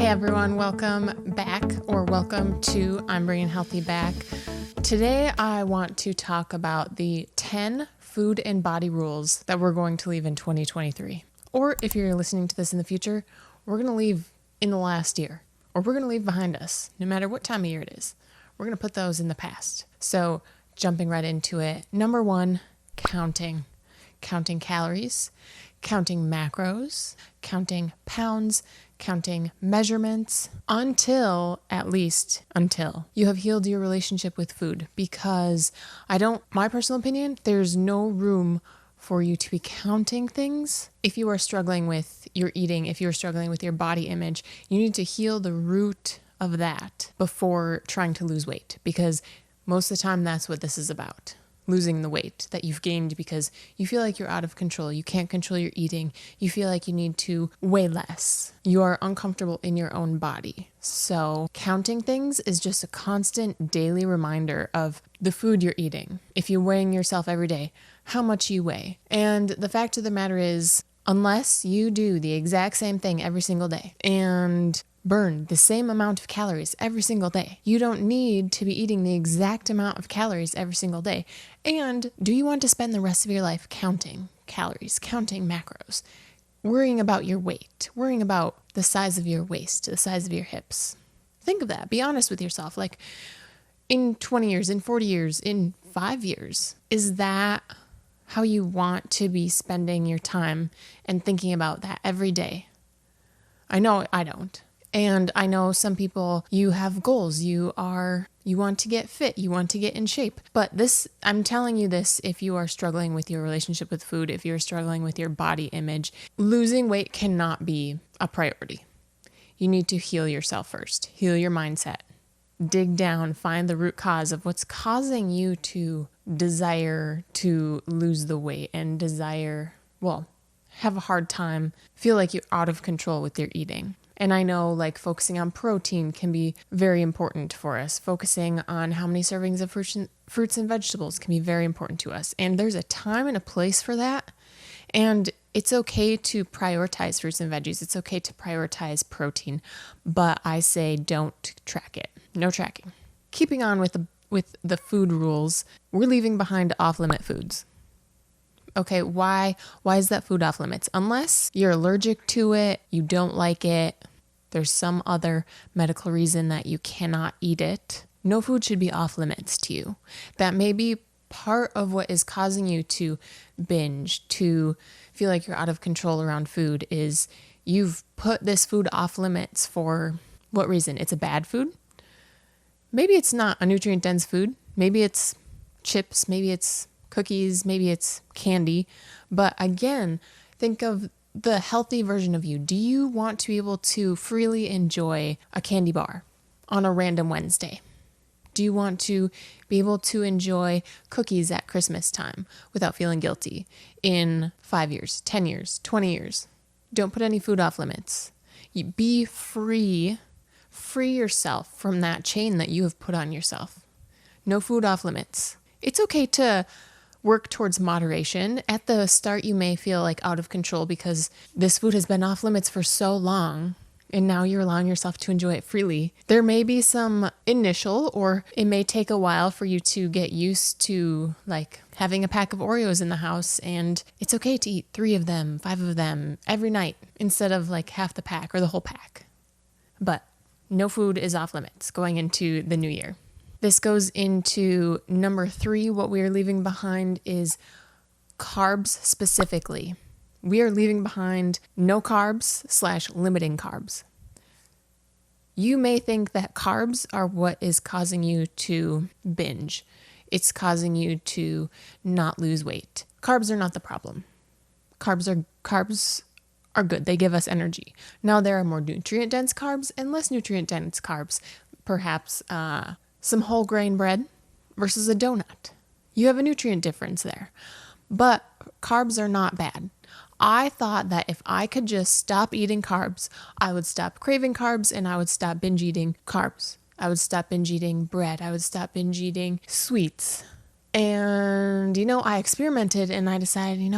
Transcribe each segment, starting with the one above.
Hey everyone, welcome back or welcome to I'm Bringing Healthy Back. Today I want to talk about the 10 food and body rules that we're going to leave in 2023. Or if you're listening to this in the future, we're going to leave in the last year, or we're going to leave behind us, no matter what time of year it is. We're going to put those in the past. So jumping right into it. Number 1, counting. Counting calories, counting macros, counting pounds, counting measurements until you have healed your relationship with food. Because my personal opinion, there's no room for you to be counting things. If you are struggling with your eating, if you're struggling with your body image, you need to heal the root of that before trying to lose weight. Because most of the time that's what this is about. Losing the weight that you've gained because you feel like you're out of control. You can't control your eating. You feel like you need to weigh less. You are uncomfortable in your own body. So counting things is just a constant daily reminder of the food you're eating. If you're weighing yourself every day, how much you weigh. And the fact of the matter is, unless you do the exact same thing every single day and burn the same amount of calories every single day, you don't need to be eating the exact amount of calories every single day. And do you want to spend the rest of your life counting calories, counting macros, worrying about your weight, worrying about the size of your waist, the size of your hips? Think of that. Be honest with yourself. Like, in 20 years, in 40 years, in 5 years, is that how you want to be spending your time and thinking about that every day? I know I don't. And I know some people, you have goals, you want to get fit, you want to get in shape. But I'm telling you this, if you are struggling with your relationship with food, if you're struggling with your body image, losing weight cannot be a priority. You need to heal yourself first, heal your mindset, dig down, find the root cause of what's causing you to desire to lose the weight and have a hard time, feel like you're out of control with your eating. And I know focusing on protein can be very important for us. Focusing on how many servings of fruits and vegetables can be very important to us. And there's a time and a place for that. And it's okay to prioritize fruits and veggies. It's okay to prioritize protein. But I say don't track it. No tracking. Keeping on with the food rules, we're leaving behind off-limit foods. Okay, why is that food off limits? Unless you're allergic to it, you don't like it, there's some other medical reason that you cannot eat it, no food should be off limits to you. That may be part of what is causing you to binge, to feel like you're out of control around food, is you've put this food off limits for what reason? It's a bad food? Maybe it's not a nutrient-dense food. Maybe it's chips, maybe it's cookies, maybe it's candy. But again, think of the healthy version of you. Do you want to be able to freely enjoy a candy bar on a random Wednesday? Do you want to be able to enjoy cookies at Christmas time without feeling guilty in 5 years, 10 years, 20 years? Don't put any food off limits. Be free. Free yourself from that chain that you have put on yourself. No food off limits. It's okay to work towards moderation. At the start, you may feel like out of control because this food has been off limits for so long, and now you're allowing yourself to enjoy it freely. There may be some initial, or it may take a while for you to get used to having a pack of Oreos in the house, and it's okay to eat 3 of them, 5 of them every night instead of half the pack or the whole pack. But no food is off limits going into the new year. This goes into number 3. What we are leaving behind is carbs specifically. We are leaving behind no carbs / limiting carbs. You may think that carbs are what is causing you to binge. It's causing you to not lose weight. Carbs are not the problem. Carbs are good. They give us energy. Now there are more nutrient-dense carbs and less nutrient-dense carbs. Perhaps some whole grain bread versus a donut. You have a nutrient difference there. But carbs are not bad. I thought that if I could just stop eating carbs, I would stop craving carbs and I would stop binge eating carbs. I would stop binge eating bread. I would stop binge eating sweets. And, I experimented and I decided,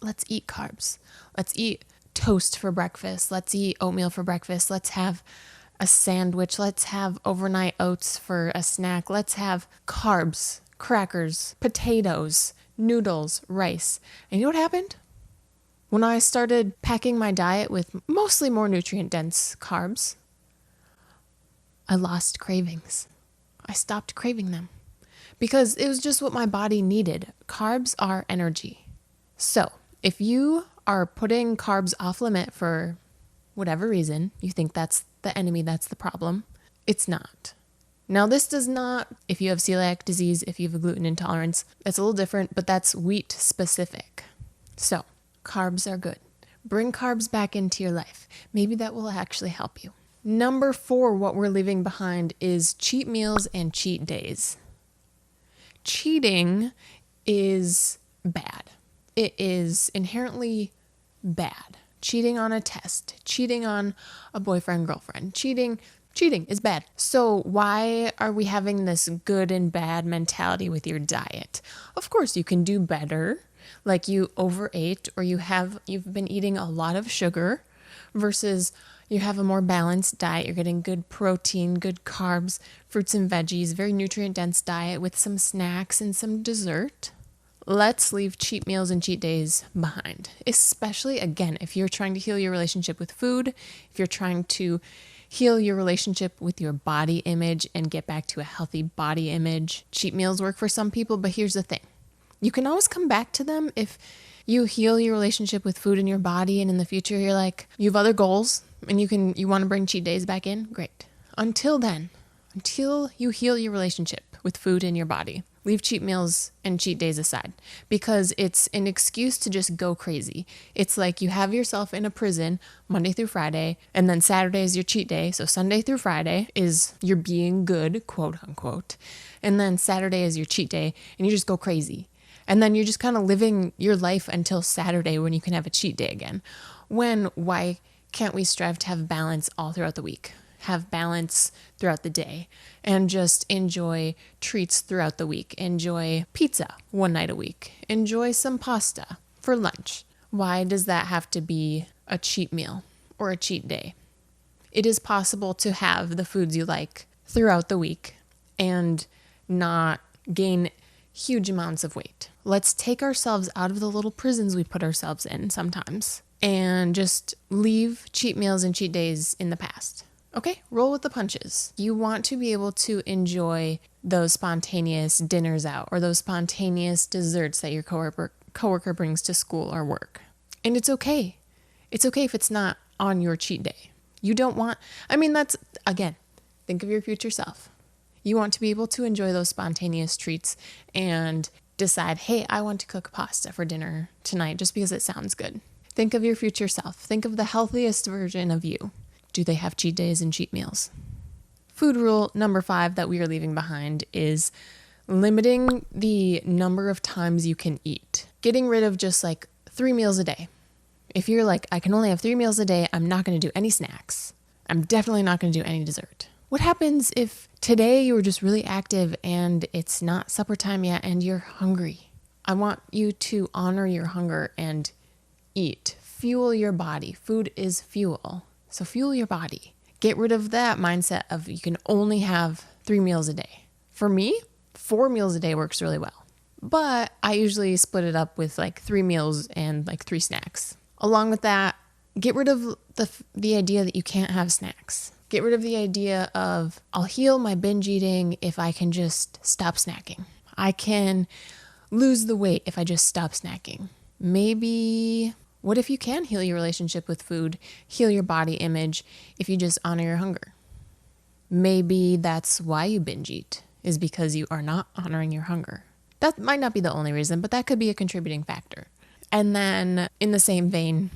let's eat carbs. Let's eat toast for breakfast. Let's eat oatmeal for breakfast. Let's have a sandwich. Let's have overnight oats for a snack. Let's have carbs, crackers, potatoes, noodles, rice. And you know what happened? When I started packing my diet with mostly more nutrient-dense carbs, I lost cravings. I stopped craving them because it was just what my body needed. Carbs are energy. So if you are putting carbs off limit for whatever reason, you think that's the enemy, that's the problem, it's not. Now, this does not, if you have celiac disease, if you have a gluten intolerance, it's a little different, but that's wheat specific. So carbs are good. Bring carbs back into your life. Maybe that will actually help you. Number 4, what we're leaving behind is cheat meals and cheat days. Cheating is bad. It is inherently bad. Cheating on a test, cheating on a boyfriend, girlfriend, cheating is bad. So why are we having this good and bad mentality with your diet? Of course, you can do better, like you overate or you've been eating a lot of sugar versus you have a more balanced diet. You're getting good protein, good carbs, fruits and veggies, very nutrient-dense diet with some snacks and some dessert. Let's leave cheat meals and cheat days behind, especially, again, if you're trying to heal your relationship with food, if you're trying to heal your relationship with your body image and get back to a healthy body image. Cheat meals work for some people, but here's the thing. You can always come back to them if you heal your relationship with food and your body, and in the future you're like, you have other goals and you want to bring cheat days back in, great. Until then, until you heal your relationship with food and your body, leave cheat meals and cheat days aside because it's an excuse to just go crazy. It's like you have yourself in a prison Monday through Friday, and then Saturday is your cheat day. So Sunday through Friday is your being good, quote unquote. And then Saturday is your cheat day and you just go crazy. And then you're just kind of living your life until Saturday when you can have a cheat day again. Why can't we strive to have balance all throughout the week? Have balance throughout the day and just enjoy treats throughout the week. Enjoy pizza one night a week. Enjoy some pasta for lunch. Why does that have to be a cheat meal or a cheat day? It is possible to have the foods you like throughout the week and not gain huge amounts of weight. Let's take ourselves out of the little prisons we put ourselves in sometimes and just leave cheat meals and cheat days in the past. Okay, roll with the punches. You want to be able to enjoy those spontaneous dinners out or those spontaneous desserts that your coworker brings to school or work. And it's okay. It's okay if it's not on your cheat day. That's, again, think of your future self. You want to be able to enjoy those spontaneous treats and decide, hey, I want to cook pasta for dinner tonight just because it sounds good. Think of your future self. Think of the healthiest version of you. Do they have cheat days and cheat meals? Food rule number 5 that we are leaving behind is limiting the number of times you can eat. Getting rid of just like 3 meals a day. If you're like, I can only have 3 meals a day, I'm not going to do any snacks. I'm definitely not going to do any dessert. What happens if today you were just really active and it's not supper time yet and you're hungry? I want you to honor your hunger and eat. Fuel your body. Food is fuel. So fuel your body. Get rid of that mindset of you can only have 3 meals a day. For me, 4 meals a day works really well. But I usually split it up with like 3 meals and like 3 snacks. Along with that, get rid of the idea that you can't have snacks. Get rid of the idea of I'll heal my binge eating if I can just stop snacking. I can lose the weight if I just stop snacking. Maybe, what if you can heal your relationship with food, heal your body image if you just honor your hunger? Maybe that's why you binge eat, is because you are not honoring your hunger. That might not be the only reason, but that could be a contributing factor. And then in the same vein,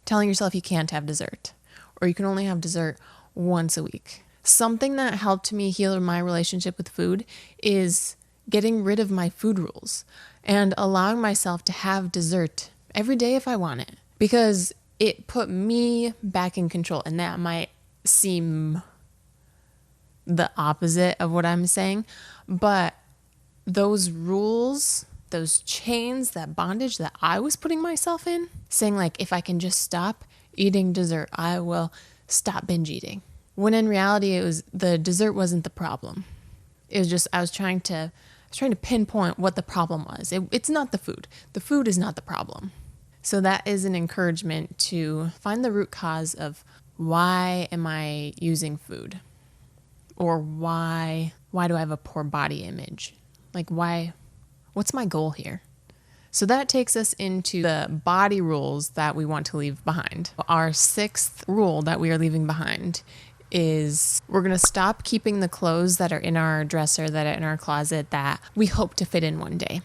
telling yourself you can't have dessert or you can only have dessert once a week. Something that helped me heal my relationship with food is getting rid of my food rules and allowing myself to have dessert every day if I want it, because it put me back in control. And that might seem the opposite of what I'm saying, but those rules, those chains, that bondage that I was putting myself in, saying like, if I can just stop, eating dessert. I will stop binge eating. When in reality, the dessert wasn't the problem. It was just, I was trying to pinpoint what the problem was. It's not the food. The food is not the problem. So that is an encouragement to find the root cause of why am I using food? Or why do I have a poor body image? Like what's my goal here? So that takes us into the body rules that we want to leave behind. Our sixth rule that we are leaving behind is we're going to stop keeping the clothes that are in our dresser, that are in our closet, that we hope to fit in one day.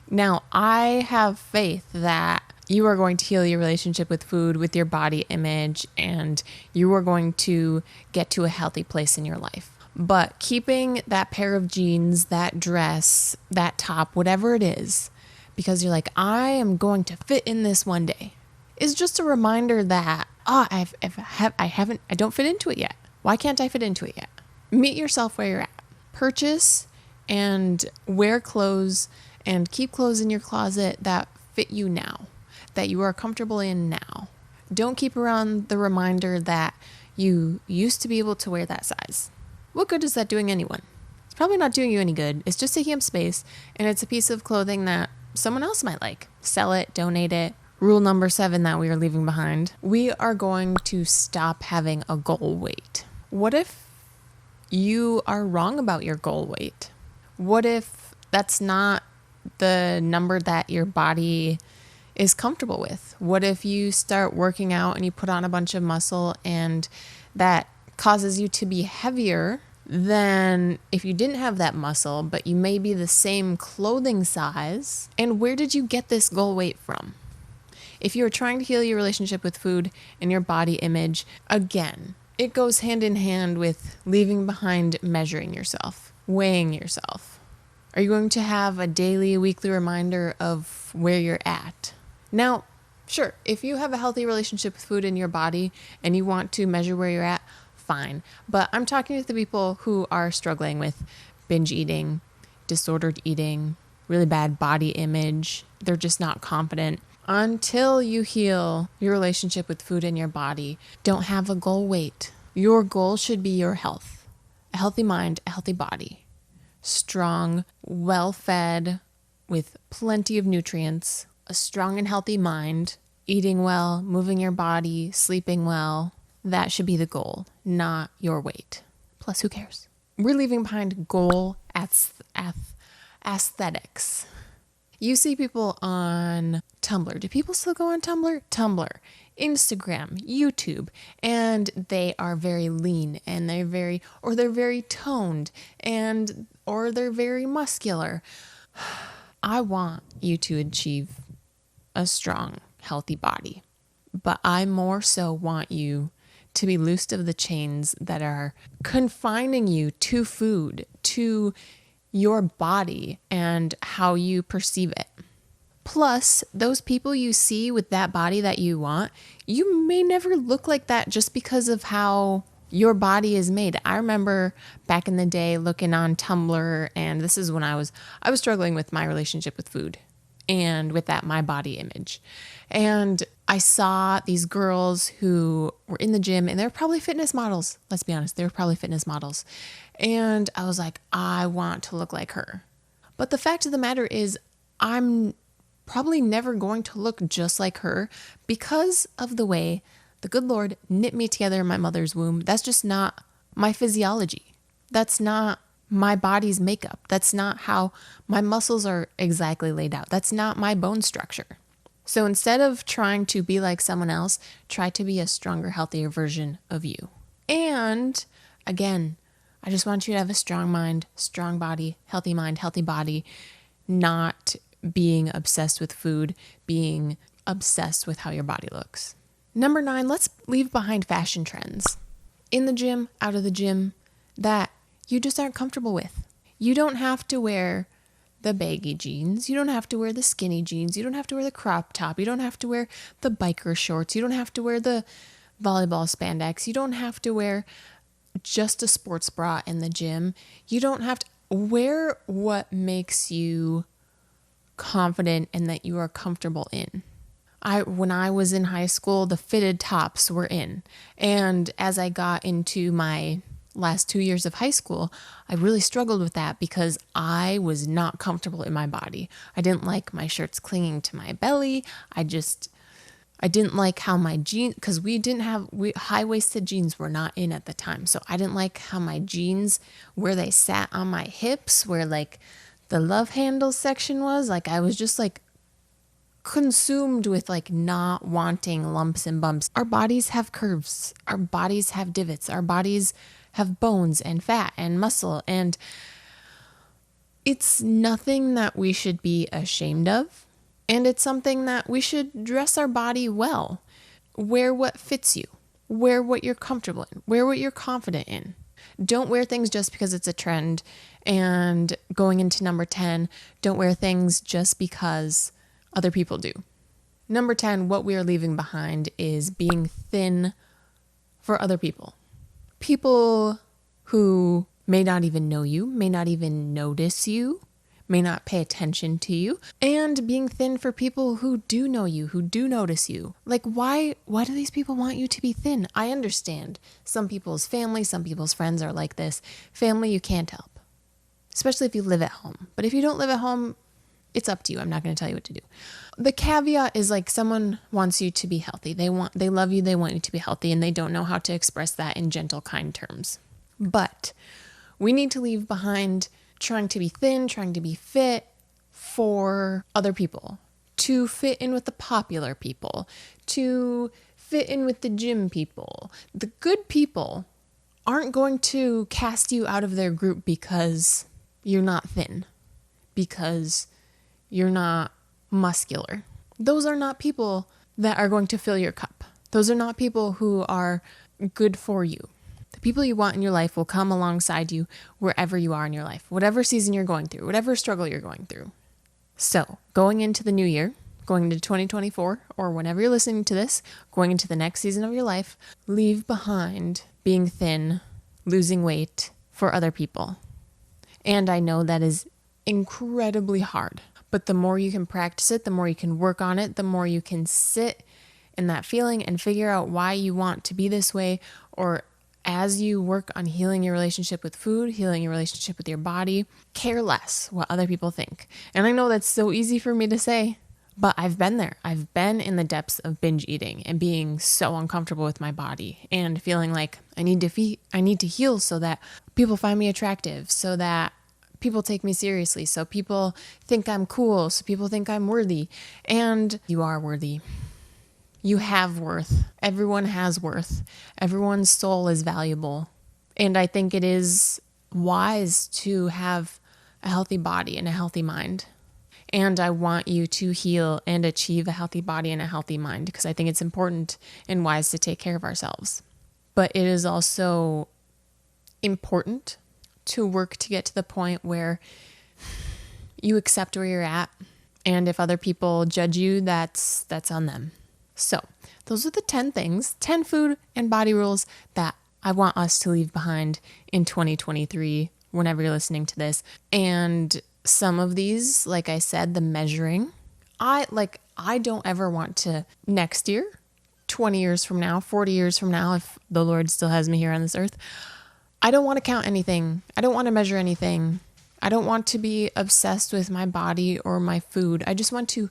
Now, I have faith that you are going to heal your relationship with food, with your body image, and you are going to get to a healthy place in your life. But keeping that pair of jeans, that dress, that top, whatever it is, because you're like, I am going to fit in this one day, is just a reminder that, I don't fit into it yet. Why can't I fit into it yet? Meet yourself where you're at. Purchase and wear clothes and keep clothes in your closet that fit you now, that you are comfortable in now. Don't keep around the reminder that you used to be able to wear that size. What good is that doing anyone? It's probably not doing you any good. It's just taking up space, and it's a piece of clothing that someone else might like. Sell it, donate it. Rule number 7 that we are leaving behind. We are going to stop having a goal weight. What if you are wrong about your goal weight? What if that's not the number that your body is comfortable with? What if you start working out and you put on a bunch of muscle and that causes you to be heavier than if you didn't have that muscle, but you may be the same clothing size? And where did you get this goal weight from? If you're trying to heal your relationship with food and your body image, again, it goes hand in hand with leaving behind measuring yourself, weighing yourself. Are you going to have a daily, weekly reminder of where you're at? Now, sure, if you have a healthy relationship with food in your body and you want to measure where you're at, fine. But I'm talking to the people who are struggling with binge eating, disordered eating, really bad body image. They're just not confident. Until you heal your relationship with food in your body, don't have a goal weight. Your goal should be your health. A healthy mind, a healthy body. Strong, well-fed, with plenty of nutrients. A strong and healthy mind. Eating well, moving your body, sleeping well. That should be the goal, not your weight. Plus, who cares? We're leaving behind goal aesthetics. You see people on Tumblr. Do people still go on Tumblr? Tumblr, Instagram, YouTube, and they are very lean and they're very toned or they're very muscular. I want you to achieve a strong, healthy body, but I more so want you to be loosed of the chains that are confining you to food, to your body and how you perceive it. Plus, those people you see with that body that you want, you may never look like that just because of how your body is made. I remember back in the day looking on Tumblr, and this is when I was struggling with my relationship with food and with that my body image. And I saw these girls who were in the gym and they were probably fitness models. Let's be honest, they were probably fitness models. And I was like, I want to look like her. But the fact of the matter is, I'm probably never going to look just like her because of the way the good Lord knit me together in my mother's womb. That's just not my physiology. That's not my body's makeup. That's not how my muscles are exactly laid out. That's not my bone structure. So instead of trying to be like someone else, try to be a stronger, healthier version of you. And again, I just want you to have a strong mind, strong body, healthy mind, healthy body, not being obsessed with food, being obsessed with how your body looks. Number 9, let's leave behind fashion trends in the gym, out of the gym, that you just aren't comfortable with. You don't have to wear the baggy jeans. You don't have to wear the skinny jeans. You don't have to wear the crop top. You don't have to wear the biker shorts. You don't have to wear the volleyball spandex. You don't have to wear just a sports bra in the gym. You don't have to wear what makes you confident and that you are comfortable in. When I was in high school, the fitted tops were in. And as I got into my last 2 years of high school, I really struggled with that because I was not comfortable in my body. I didn't like my shirts clinging to my belly. I didn't like how my jeans, because high-waisted jeans were not in at the time. So I didn't like how my jeans, where they sat on my hips, where like the love handles section was, like I was just like consumed with like not wanting lumps and bumps. Our bodies have curves. Our bodies have divots. Our bodies have bones and fat and muscle. And it's nothing that we should be ashamed of. And it's something that we should dress our body well. Wear what fits you. Wear what you're comfortable in. Wear what you're confident in. Don't wear things just because it's a trend. And going into number 10, don't wear things just because other people do. Number 10, what we are leaving behind is being thin for other people. People who may not even know you, may not even notice you, may not pay attention to you, and being thin for people who do know you, who do notice you. Like, why do these people want you to be thin? I understand some people's family, some people's friends are like this. Family, you can't help, especially if you live at home. But if you don't live at home, it's up to you. I'm not going to tell you what to do. The caveat is like someone wants you to be healthy. They love you. They want you to be healthy, and they don't know how to express that in gentle, kind terms. But we need to leave behind trying to be thin, trying to be fit for other people, to fit in with the popular people, to fit in with the gym people. The good people aren't going to cast you out of their group because you're not thin, because you're not muscular. Those are not people that are going to fill your cup. Those are not people who are good for you. The people you want in your life will come alongside you wherever you are in your life, whatever season you're going through, whatever struggle you're going through. So going into the new year, going into 2024, or whenever you're listening to this, going into the next season of your life, leave behind being thin, losing weight for other people. And I know that is incredibly hard, but the more you can practice it, the more you can work on it, the more you can sit in that feeling and figure out why you want to be this way, or as you work on healing your relationship with food, healing your relationship with your body, care less what other people think. And I know that's so easy for me to say, but I've been there. I've been in the depths of binge eating and being so uncomfortable with my body and feeling like I need to heal so that people find me attractive, so that people take me seriously, so people think I'm cool, so people think I'm worthy. And you are worthy. You have worth. Everyone has worth. Everyone's soul is valuable. And I think it is wise to have a healthy body and a healthy mind. And I want you to heal and achieve a healthy body and a healthy mind, because I think it's important and wise to take care of ourselves. But it is also important to work to get to the point where you accept where you're at. And if other people judge you, that's on them. So those are the 10 things, 10 food and body rules that I want us to leave behind in 2023, whenever you're listening to this. And some of these, like I said, the measuring, I don't ever want to next year, 20 years from now, 40 years from now, if the Lord still has me here on this earth, I don't want to count anything. I don't want to measure anything. I don't want to be obsessed with my body or my food. I just want to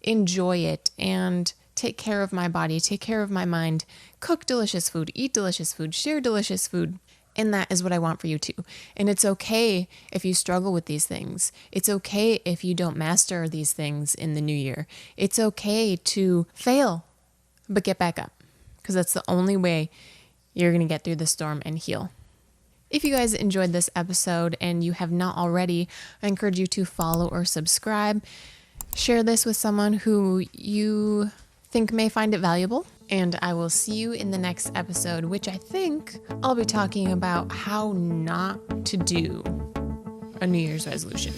enjoy it and take care of my body, take care of my mind, cook delicious food, eat delicious food, share delicious food. And that is what I want for you too. And it's okay if you struggle with these things. It's okay if you don't master these things in the new year. It's okay to fail, but get back up, because that's the only way you're going to get through the storm and heal. If you guys enjoyed this episode and you have not already, I encourage you to follow or subscribe. Share this with someone who you think may find it valuable. And I will see you in the next episode, which I think I'll be talking about how not to do a New Year's resolution.